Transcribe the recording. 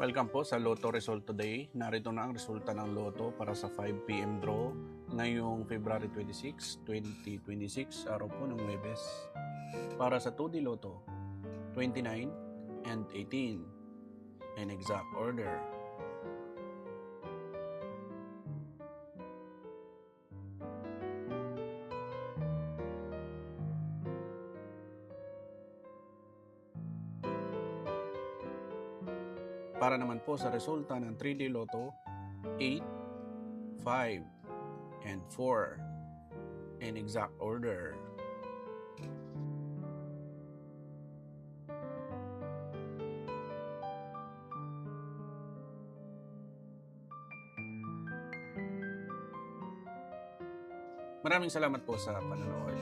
Welcome po sa Lotto Result Today. Narito na ang resulta ng Lotto para sa 5 PM draw ngayong February 26, 2026, araw po ng Huwebes. Para sa 2D Lotto, 29 and 18 in exact order. Para naman po sa resulta ng 3D Lotto, 8, 5, and 4 in exact order. Maraming salamat po sa panonood.